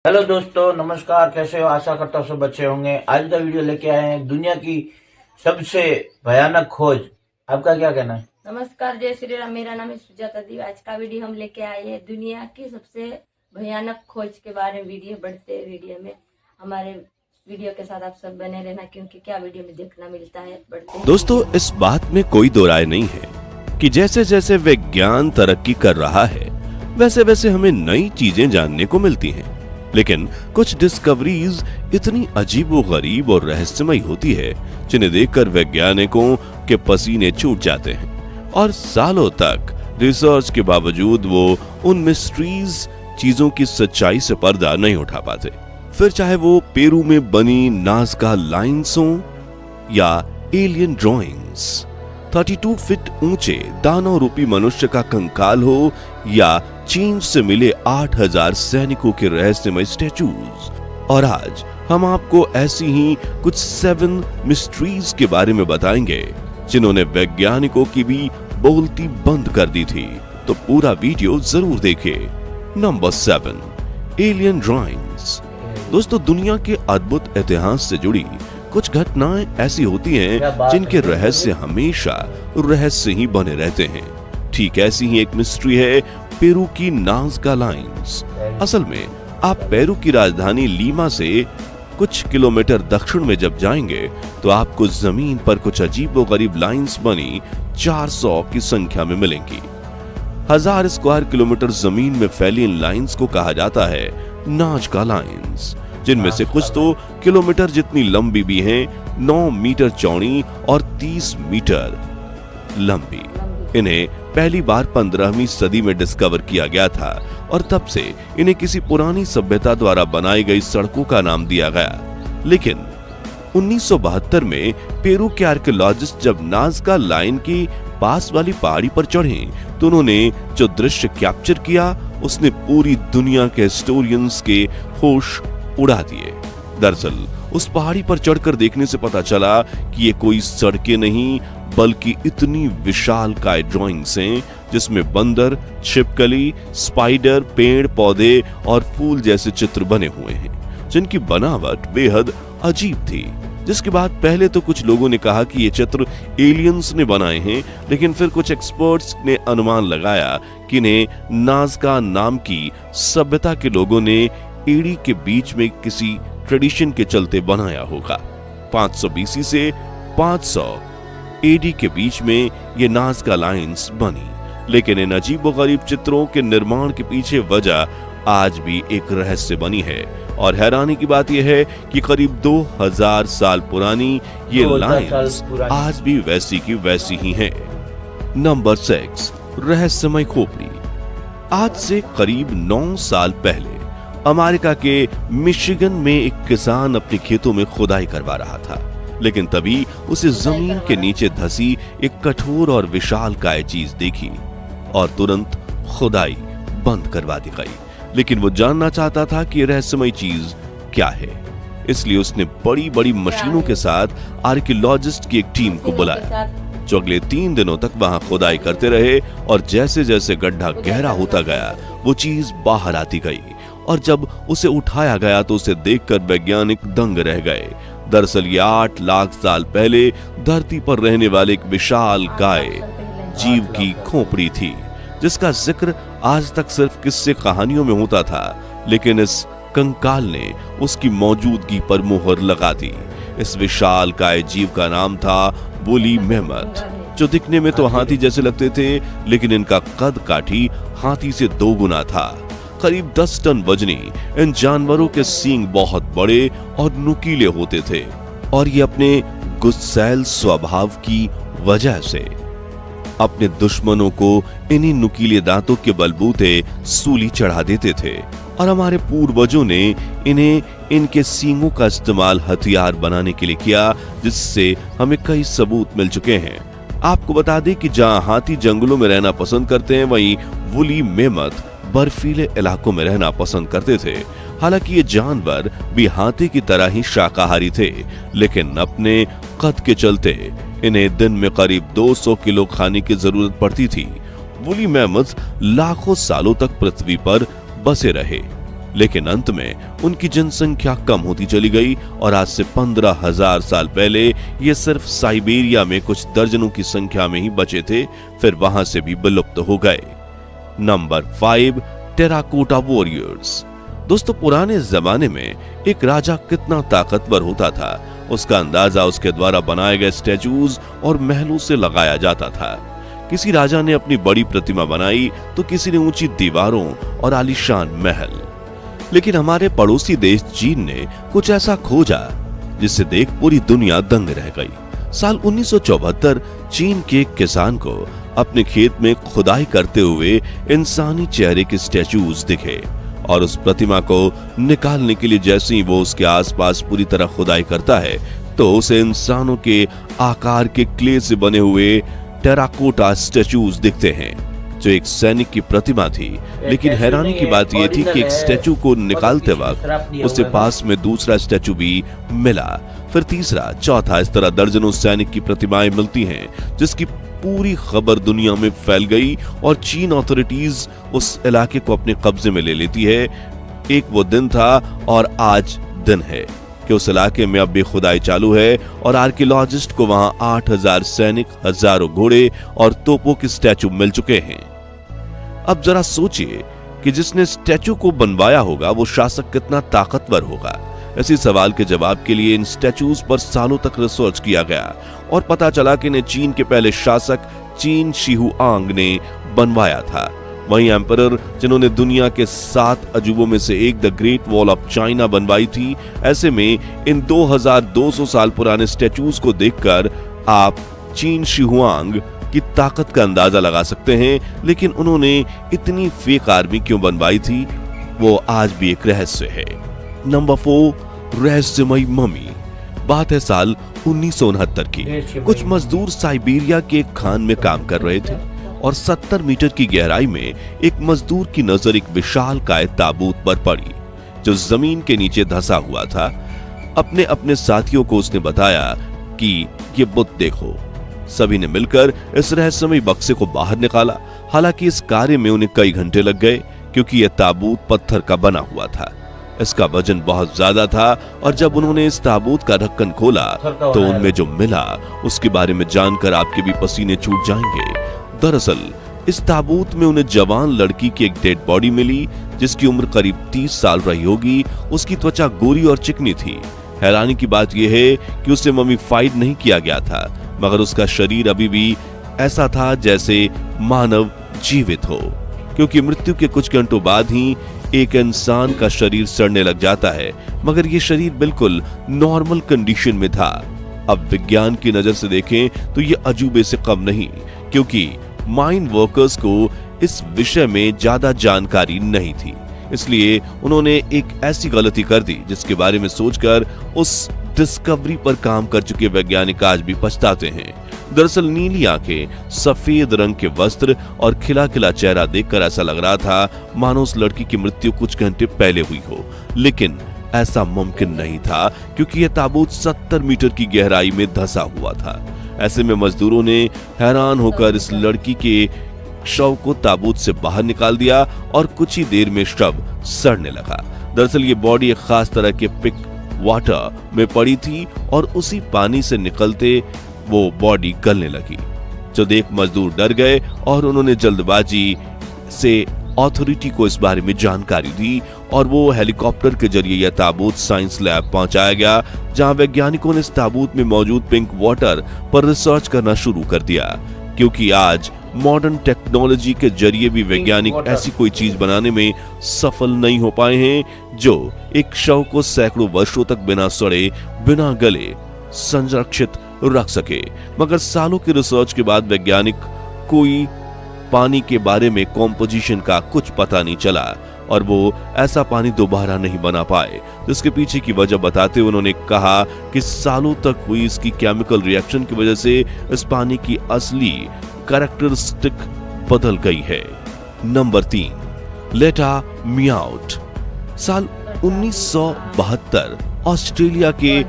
Hello दोस्तों, नमस्कार। कैसे हो? आशा करता हूँ सब अच्छे होंगे। आज का वीडियो लेके आए हैं दुनिया की सबसे भयानक खोज। आपका क्या कहना है? नमस्कार, जय श्री राम। मेरा नाम है सुजाता दी। आज का वीडियो हम लेके आए हैं दुनिया की सबसे भयानक खोज के बारे में। वीडियो बढ़ते वीडियो में हमारे वीडियो के साथ आप सब बने रहना, क्योंकि क्या वीडियो में देखना मिलता है। बढ़ते दोस्तों, इस बात में कोई दो राय नहीं है कि जैसे जैसे विज्ञान तरक्की कर रहा है वैसे वैसे हमें नई चीजें जानने को मिलती हैं। लेकिन कुछ डिस्कवरीज इतनी अजीबोगरीब और रहस्यमयी होती है जिन्हें देखकर वैज्ञानिकों के पसीने छूट जाते हैं और सालों तक रिसर्च के बावजूद वो उन मिस्ट्रीज चीजों की सच्चाई से पर्दा नहीं उठा पाते। फिर चाहे वो पेरू में बनी नाज़का लाइन्स हो या एलियन ड्राइंग्स, 32 फीट ऊंचे दानव रूपी मनुष्य का कंकाल हो या चीन से मिले 8000 सैनिकों के रहस्यमय स्टैचूज। और आज हम आपको ऐसी ही कुछ 7 मिस्ट्रीज के बारे में बताएंगे जिन्होंने वैज्ञानिकों की भी बोलती बंद कर दी थी। तो पूरा वीडियो जरूर देखें। Number 7, alien drawings. दोस्तों, दुनिया के अद्भुत इतिहास से जुड़ी कुछ घटनाएं ऐसी होती हैं जिनके रहस्य हमेशा रहस्य ही बने रहते हैं। ठीक ऐसी ही एक मिस्ट्री है पेरू की नाज़का लाइन्स। असल में आप पेरू की राजधानी लीमा से कुछ किलोमीटर दक्षिण में जब जाएंगे तो आपको जमीन पर कुछ अजीबोगरीब लाइन्स बनी 400 की संख्या में मिलेंगी। 1000 स्क्वायर किलोमीटर जमीन में फैली इन लाइन्स को कहा जाता है नाज़का लाइन्स, जिनमें से कुछ तो किलोमीटर जितनी लंबी भी हैं, 9 मीटर चौड़ी और 30 मीटर लंबी। इन्हें पहली बार 15वीं सदी में डिस्कवर किया गया था और तब से इन्हें किसी पुरानी सभ्यता द्वारा बनाई गई सड़कों का नाम दिया गया। लेकिन 1972 में पेरू के आर्कियोलॉजिस्ट जब नाज़का लाइन की पास वाली पहाड़ी पर चढ़े तो उन्होंने जो दृश्य कैप्चर किया उसने पूरी दुनिया के हिस्टोरियंस के होश उड़ा दिए। दरअसल उस पहाड़ी पर चढ़कर देखने से पता चला कि ये कोई सड़कें नहीं बल्कि इतनी विशालकाय ड्राइंग्स हैं जिसमें बंदर, छिपकली, स्पाइडर, पेड़ पौधे और फूल जैसे चित्र बने हुए हैं जिनकी बनावट बेहद अजीब थी। जिसके बाद पहले तो कुछ लोगों ने कहा कि ये चित्र एलियंस ने बनाए हैं, लेकिन फिर कुछ एक्सपर्ट्स ने अनुमान लगाया कि इन्हें नाज़का नाम की सभ्यता के लोगों ने एडी के बीच में किसी ट्रेडिशन के चलते बनाया होगा। 500 बीसी से 500 एडी के बीच में ये नाज़का लाइन्स बनी। लेकिन इन अजीबोगरीब चित्रों के निर्माण के पीछे वजह आज भी एक रहस्य बनी है और हैरानी की बात यह है कि करीब 2000 साल पुरानी ये लाइन्स आज भी वैसी की वैसी ही हैं। नंबर 6, रहस्यमय खोपड़ी। आज से करीब 9 साल पहले अमेरिका के मिशिगन में एक किसान अपने खेतों में खुदाई करवा रहा था, लेकिन तभी उसे जमीन के नीचे धसी एक कठोर और विशालकाय चीज देखी और तुरंत खुदाई बंद करवा दी गई। लेकिन वो जानना चाहता था कि रहस्यमय चीज क्या है, इसलिए उसने बड़ी बड़ी मशीनों के साथ आर्कियोलॉजिस्ट की एक टीम को बुलाया जो अगले 3 दिनों तक वहां खुदाई करते रहे। और जैसे जैसे गड्ढा गहरा होता गया वो चीज बाहर आती गई और जब उसे उठाया गया तो उसे देखकर वैज्ञानिक दंग रह गए। दरअसल ये 8 लाख साल पहले धरती पर रहने वाले एक विशाल काय जीव की खोपड़ी थी, जिसका जिक्र आज तक सिर्फ किस्से कहानियों में होता था। लेकिन इस कंकाल ने उसकी मौजूदगी पर मोहर लगा दी। इस विशाल काय जीव का नाम था वुली मेमथ, जो दिखने में तो हाथी जैसे लगते थे, लेकिन इनका कद काठी हाथी से 2 गुना था। करीब 10 टन वजनी इन जानवरों के सींग बहुत बड़े और नुकीले होते थे और ये अपने गुस्सैल स्वभाव की वजह से अपने दुश्मनों को इन्हीं नुकीले दांतों के बलबूते सूली चढ़ा देते थे। और हमारे पूर्वजों ने इन्हें इनके सींगों का इस्तेमाल हथियार बनाने के लिए किया, जिससे हमें कई सबूत मिल चुके हैं। आपको बता दें कि जहां हाथी जंगलों में रहना पसंद करते हैं, वहीं वुली मेमथ बर्फीले इलाकों में रहना पसंद करते थे। हालांकि ये जानवर भी हाथी की तरह ही शाकाहारी थे, लेकिन अपने कद के चलते इन्हें दिन में करीब 200 किलो खाने की जरूरत पड़ती थी। वुली मैमथ लाखों सालों तक पृथ्वी पर बसे रहे लेकिन अंत में उनकी जनसंख्या कम होती चली गई और आज से 15,000 साल पहले ये सिर्फ साइबेरिया में कुछ दर्जनों की संख्या में ही बचे थे, फिर वहां से भी विलुप्त हो गए। Number 5, terracotta warriors. दोस्तों, पुराने जमाने में एक राजा कितना ताकतवर होता था, उसका अंदाजा उसके द्वारा बनाए गए स्टैचूज और महलों से लगाया जाता था। किसी राजा ने अपनी बड़ी प्रतिमा बनाई तो किसी ने ऊंची दीवारों और आलीशान महल। लेकिन हमारे पड़ोसी देश चीन ने कुछ ऐसा खोजा जिसे देख पूरी दुनिया दंग रह गई। साल 1974 चीन के एक किसान को अपने खेत में खुदाई करते हुए इंसानी चेहरे के स्टैचूज दिखे और उस प्रतिमा को निकालने के लिए जैसे ही वो उसके आसपास पूरी तरह खुदाई करता है तो उसे इंसानों के आकार के क्ले से बने हुए टेराकोटा स्टैचूज दिखते हैं, जो एक सैनिक की प्रतिमा थी। लेकिन हैरानी की बात यह थी कि एक स्टैचू को निकालते वक्त उसके पास में दूसरा स्टैचू भी मिला, फिर तीसरा, चौथा, इस तरह दर्जनों सैनिक की प्रतिमाएं मिलती हैं, जिसकी पूरी खबर दुनिया में फैल गई और चीन अथॉरिटीज उस इलाके को अपने कब्जे में ले लेती है। एक वो दिन था और आज दिन है कि उस इलाके में अब भी खुदाई चालू है और आर्कियोलॉजिस्ट को वहां 8,000 सैनिक, हजारों घोड़े और तोपों के स्टैचू मिल चुके हैं। अब जरा सोचिए कि जिसने स्टैचू को बनवाया होगा वो शासक कितना ताकतवर होगा। इसी सवाल के जवाब के लिए इन स्टैचूज पर सालों तक रिसर्च किया गया और पता चला कि इन्हें चीन के पहले शासक चीन शी हुआंग ने बनवाया था। वहीं एम्परर जिन्होंने दुनिया के 7 अजूबों में से एक the great wall of China बनवाई थी। ऐसे में इन 2200 साल पुराने स्टैचूज को देखकर आप चीन शी हुआंग की ताकत का अंदाजा लगा सकते हैं। लेकिन उन्होंने इतनी फेक आर्मी क्यों बनवाई थी, वो आज भी एक रहस्य है। नंबर 4, रहस्यमयी मम्मी। बात है साल 1969 की। कुछ मजदूर साइबेरिया के एक खान में काम कर रहे थे और 70 मीटर की गहराई में एक मजदूर की नजर एक विशालकाय ताबूत पर पड़ी जो जमीन के नीचे धंसा हुआ था। अपने अपने साथियों को उसने बताया कि ये बुत देखो। सभी ने मिलकर इस रहस्यमयी बक्से को बाहर निकाला। हालांकि इस कार्य में उन्हें कई घंटे लग गए क्योंकि यह ताबूत पत्थर का बना हुआ था। इसका वजन बहुत ज्यादा था और जब उन्होंने इस ताबूत का ढक्कन खोला तो उनमें जो मिला उसके बारे में जानकर आपके भी पसीने छूट जाएंगे। दरअसल इस ताबूत में उन्हें जवान लड़की की एक डेड बॉडी मिली जिसकी उम्र करीब 30 साल रही होगी। उसकी त्वचा गोरी और चिकनी थी। हैरानी की बात यह है कि उसे ममीफाइड नहीं किया गया था, मगर उसका शरीर अभी भी ऐसा था जैसे मानव जीवित हो, क्योंकि मृत्यु के कुछ घंटों बाद ही एक इंसान का शरीर सड़ने लग जाता है, मगर यह शरीर बिल्कुल नॉर्मल कंडीशन में था। अब विज्ञान की नजर से देखें तो यह अजूबे से कम नहीं, क्योंकि माइन वर्कर्स को इस विषय में ज्यादा जानकारी नहीं थी। इसलिए उन्होंने एक ऐसी गलती कर दी जिसके बारे में सोचकर उस डिस्कवरी पर काम कर चुके वैज्ञानिक आज भी पछताते हैं। दरअसल नीली आंखें, सफेद रंग के वस्त्र और खिला खिला चेहरा देखकर ऐसा लग रहा था मानो उस लड़की की मृत्यु कुछ घंटे पहले हुई हो, लेकिन ऐसा मुमकिन नहीं था क्योंकि यह ताबूत 70 मीटर की गहराई में धंसा हुआ था। ऐसे में मजदूरों ने हैरान होकर इस लड़की के शव को ताबूत से बाहर निकाल दिया और कुछ ही देर में शव सड़ने लगा। दरअसल ये बॉडी एक खास तरह के पिक वाटर में पड़ी थी और उसी पानी से निकलते वो बॉडी गलने लगी, जो देख मजदूर डर गए और उन्होंने जल्दबाजी से अथॉरिटी को इस बारे में जानकारी दी और वो हेलीकॉप्टर के जरिए यह ताबूत साइंस लैब पहुंचाया गया, जहां वैज्ञानिकों ने इस ताबूत में मौजूद पिंक वाटर पर रिसर्च करना शुरू कर दिया। क्योंकि आज मॉडर्न टेक्नोलॉजी के जरिए भी वैज्ञानिक ऐसी कोई चीज बनाने में सफल नहीं हो पाए हैं जो एक शव को सैकड़ों वर्षों तक बिना सड़े, बिना गले संरक्षित रख सके। मगर सालों की रिसर्च के बाद वैज्ञानिक कोई पानी के बारे में कॉम्पोजिशन का कुछ पता नहीं चला और वो ऐसा पानी दोबारा नहीं बना पाए, जिसके पीछे की वजह बताते हुए उन्होंने कहा कि सालों तक हुई इसकी केमिकल रिएक्शन की वजह से इस पानी की असली कैरेक्टरिस्टिक बदल गई है। नंबर 3, लेटा मियाउट। साल 1972 ऑस्ट्रेलिया के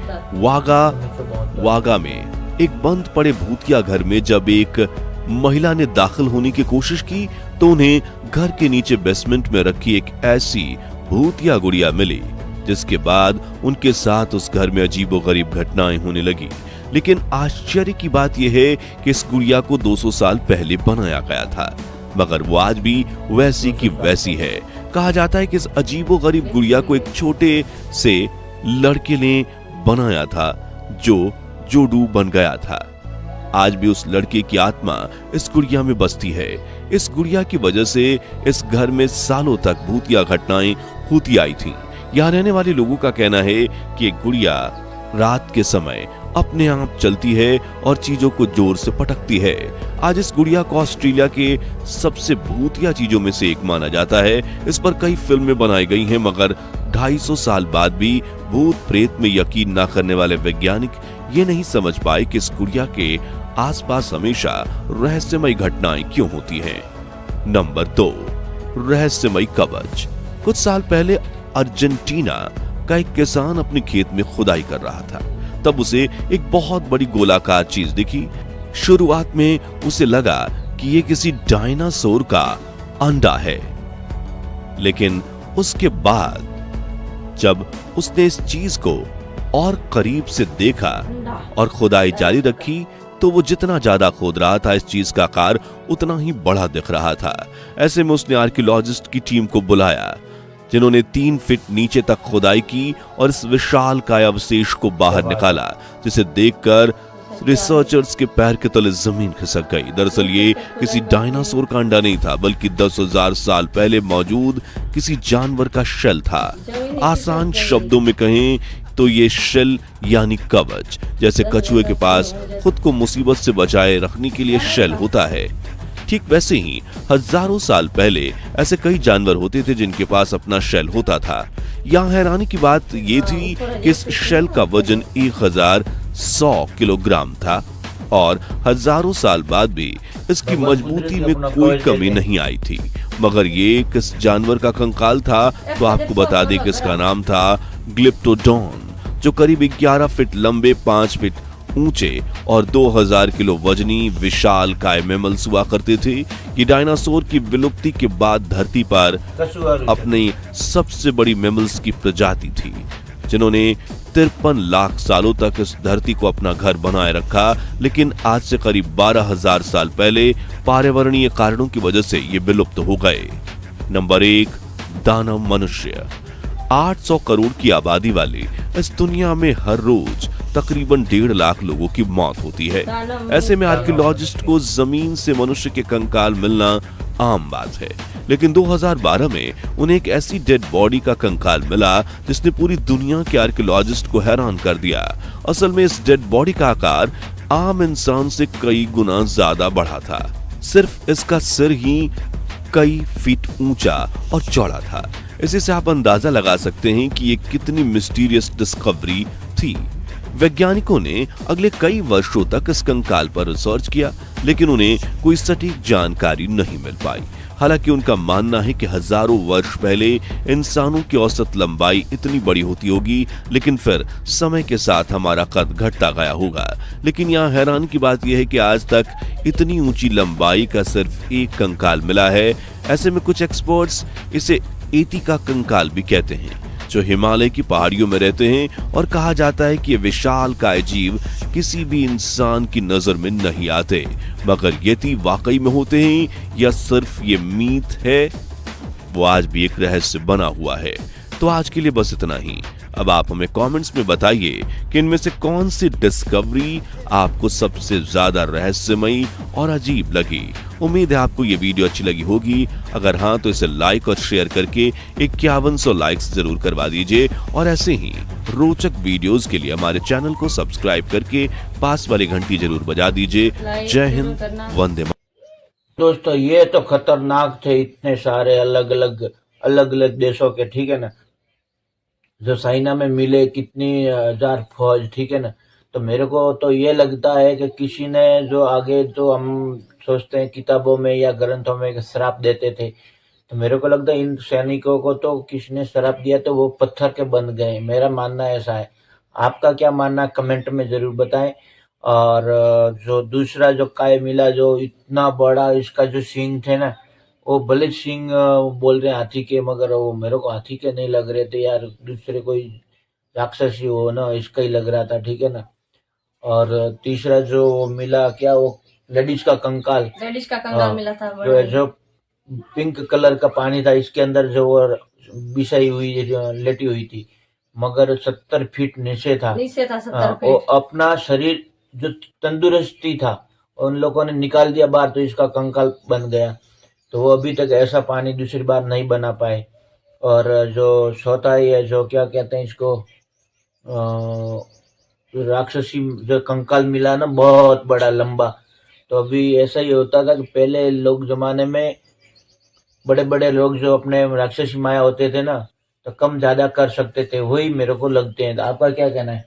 वागा में एक बंद पड़े भूतिया घर में जब एक महिला ने दाखिल होने की कोशिश की तो उन्हें घर के नीचे बेसमेंट में रखी एक ऐसी भूतिया गुड़िया मिली, जिसके बाद उनके साथ उस घर में अजीबोगरीब घटनाएं होने लगी। लेकिन आश्चर्य की बात यह है कि इस गुड़िया को 200 साल पहले बनाया गया था, मगर वो आज भी वैसी की वैसी है। कहा जाता है कि इस अजीबोगरीब गुड़िया को एक छोटे से लड़के ने बनाया था जो जोडू बन गया था। आज भी उस लड़के की आत्मा इस गुड़िया में बसती है। इस गुड़िया की वजह से इस घर में सालों तक भूतिया घटनाएं होती आई थीं। यहाँ रहने वाले लोगों का कहना है कि एक गुड़िया रात के समय अपने आप चलती है और चीजों को जोर से पटकती है। आज इस गुड़िया को ऑस्ट्रेलिया के सबसे भूतिया चीजों में से एक माना जाता है। इस पर कई फिल्में बनाई गई हैं, मगर 250 साल बाद भी भूत प्रेत में यकीन न करने वाले वैज्ञानिक ये नहीं समझ पाए कि इस गुड़िया के आसपास हमेशा रहस्यमयी घटनाएं क्यों होती हैं। नंबर 2, रहस्यमयी कवच। कुछ साल पहले अर्जेंटीना का एक किसान अपने खेत में खुदाई कर रहा था। तब उसे एक बहुत बड़ी गोलाकार चीज दिखी। शुरुआत में उसे लगा कि ये किसी डायनासोर का अंडा है, लेकिन उसके बाद जब उसने इस चीज को और करीब से देखा और खुदाई जारी रखी, तो वो जितना ज्यादा खोद रहा था इस चीज का आकार उतना ही बड़ा दिख रहा था। ऐसे में उसने आर्कियोलॉजिस्ट की टीम को बुलाया, जिन्होंने 3 फीट नीचे तक खुदाई की और इस विशाल काय अवशेष को बाहर निकाला, जिसे देखकर रिसर्चर्स के पैर के तले जमीन खिसक गई। दरअसल ये किसी डायनासोर का अंडा नहीं था, बल्कि 10,000 साल पहले मौजूद किसी जानवर का शेल था। आसान शब्दों में कहें तो ये शेल यानी कवच, जैसे कछुए के पास खुद को मुसीबत से बचाए रखने के लिए शेल होता है, ठीक वैसे ही हजारों साल पहले ऐसे कई जानवर होते थे जिनके पास अपना शेल होता था। यहाँ हैरानी की बात ये थी कि इस शेल का वजन 1100 किलोग्राम था और हजारों साल बाद भी इसकी मजबूती में कोई कमी नहीं आई थी। मगर ये किस जानवर का कंकाल था, तो आपको बता दें कि इसका नाम था ग्लिप्टोडॉन, जो करीब 11 फीट लंबे, 5 फीट ऊंचे और 2000 किलो वजनी विशाल काय मैमल्स हुआ करते थे। ये डायनासोर की विलुप्ति के बाद धरती पर अपनी सबसे बड़ी मैमल्स की प्रजाति थी, जिन्होंने 53 लाख सालों तक इस धरती को अपना घर बनाए रखा। लेकिन आज से करीब 12,000 साल पहले पर्यावरणीय कारणों की वजह से ये विलुप्त हो गए। नंबर 1, दानव मनुष्य। 800 करोड़ की आबादी वाली इस दुनिया में हर रोज तकरीबन 1.5 लाख लोगों की मौत होती है। ऐसे में आर्कियोलॉजिस्ट को जमीन से मनुष्य के कंकाल मिलना आम बात है, लेकिन 2012 में उन्हें एक ऐसी डेड बॉडी का कंकाल मिला जिसने पूरी दुनिया के आर्कियोलॉजिस्ट को हैरान कर दिया। असल में इस डेड बॉडी का आकार आम इंसान से कई गुना ज्यादा बड़ा था। सिर्फ इसका सिर ही कई फीट ऊंचा और चौड़ा था। इसी से आप अंदाजा लगा सकते हैं कि ये कितनी मिस्टीरियस डिस्कवरी थी। वैज्ञानिकों ने अगले कई वर्षों तक इस कंकाल पर रिसर्च किया, लेकिन उन्हें कोई सटीक जानकारी नहीं मिल पाई। हालांकि उनका मानना है कि हजारों वर्ष पहले इंसानों की औसत लंबाई इतनी बड़ी होती होगी, लेकिन फिर समय के साथ हमारा कद घटता गया होगा। लेकिन यहाँ हैरान की बात यह है कि आज तक इतनी ऊंची लंबाई का सिर्फ एक कंकाल मिला है। ऐसे में कुछ एक्सपर्ट्स इसे एटी का कंकाल भी कहते हैं, जो हिमालय की पहाड़ियों में रहते हैं, और कहा जाता है कि ये विशाल काय जीव किसी भी इंसान की नजर में नहीं आते। मगर यति वाकई में होते हैं या सिर्फ ये मीथ है, वो आज भी एक रहस्य बना हुआ है। तो आज के लिए बस इतना ही। अब आप हमें कमेंट्स में बताइए कि इनमें से कौन सी डिस्कवरी आपको सबसे ज्यादा रहस्यमयी और अजीब लगी। उम्मीद है आपको ये वीडियो अच्छी लगी होगी। अगर हाँ, तो इसे लाइक और शेयर करके 5100 लाइक्स जरूर करवा दीजिए, और ऐसे ही रोचक वीडियोस के लिए हमारे चैनल को सब्सक्राइब करके पास वाली घंटी जरूर बजा दीजिए। जय हिंद, वंदे मातरम। दोस्तों, ये तो खतरनाक थे, इतने सारे अलग अलग देशों के, ठीक है ना, जो चाइना में मिले, कितनी हजार फौज, ठीक है ना। तो मेरे को तो ये लगता है कि किसी ने, जो आगे जो हम सोचते हैं किताबों में या ग्रंथों में श्राप देते थे, तो मेरे को लगता है इन सैनिकों को तो किसी ने श्राप दिया तो वो पत्थर के बन गए। मेरा मानना ऐसा है। आपका क्या मानना है कमेंट में जरूर बताएं। और जो दूसरा जो काय मिला, जो इतना बड़ा इसका जो सींग थे ना, वो भले सिंह बोल रहे हैं हाथी के, मगर वो मेरे को हाथी के नहीं लग रहे थे यार, दूसरे कोई राक्षसी हो ना, इसका ही लग रहा था, ठीक है ना। और तीसरा जो मिला क्या, वो लेडीज का कंकाल, लेडीज का कंगाल हाँ, मिला था जो जो पिंक कलर का पानी था, इसके अंदर जो वो बिछाई हुई जो लेटी हुई थी, मगर 70 फीट नीचे था। नीचे था 70 हाँ, वो फीट। अपना शरीर जो तंदुरुस्ती था उन लोगों ने निकाल दिया बाहर, तो इसका कंकाल बन गया। तो वो अभी तक ऐसा पानी दूसरी बार नहीं बना पाए। और जो चौथाई है, जो क्या कहते हैं इसको, राक्षसी जो कंकाल मिला ना, बहुत बड़ा लंबा। तो अभी ऐसा ही होता था कि पहले लोग जमाने में बड़े बड़े लोग जो अपने राक्षसी माया होते थे ना, तो कम ज्यादा कर सकते थे, वही मेरे को लगते हैं। आपका क्या कहना है?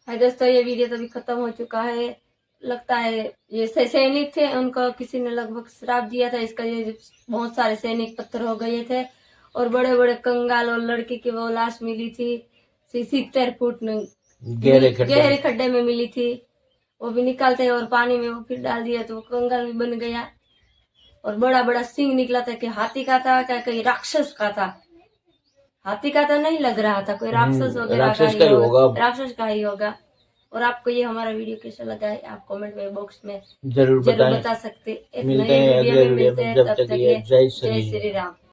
हाँ दोस्तों, ये वीडियो तो अभी खत्म हो चुका है। लगता है ये सैनिक थे, उनको किसी ने लगभग श्राप दिया था, इसका ये बहुत सारे सैनिक पत्थर हो गए थे और बड़े बड़े कंगाल और लड़की की वो लाश मिली थी 70 फुट गहरे खड्डे में मिली थी। वो भी निकालते और पानी में वो फिर डाल दिया तो वो कंगाल भी बन गया और बड़ा बड़ा सिंह निकला था कि हाथी का था क्या कहीं राक्षस का था। हाथी का तो नहीं लग रहा था, कोई राक्षस वगैरह राक्षस का ही होगा। राक्षस का ही होगा। और आपको ये हमारा वीडियो कैसा लगा है आप कमेंट में बॉक्स में जरूर बता सकते। एक मिलते नए हैं वीडियो अगले में वीडियो मिलते में, हैं, जब तब तक तक ये जय जय श्री राम।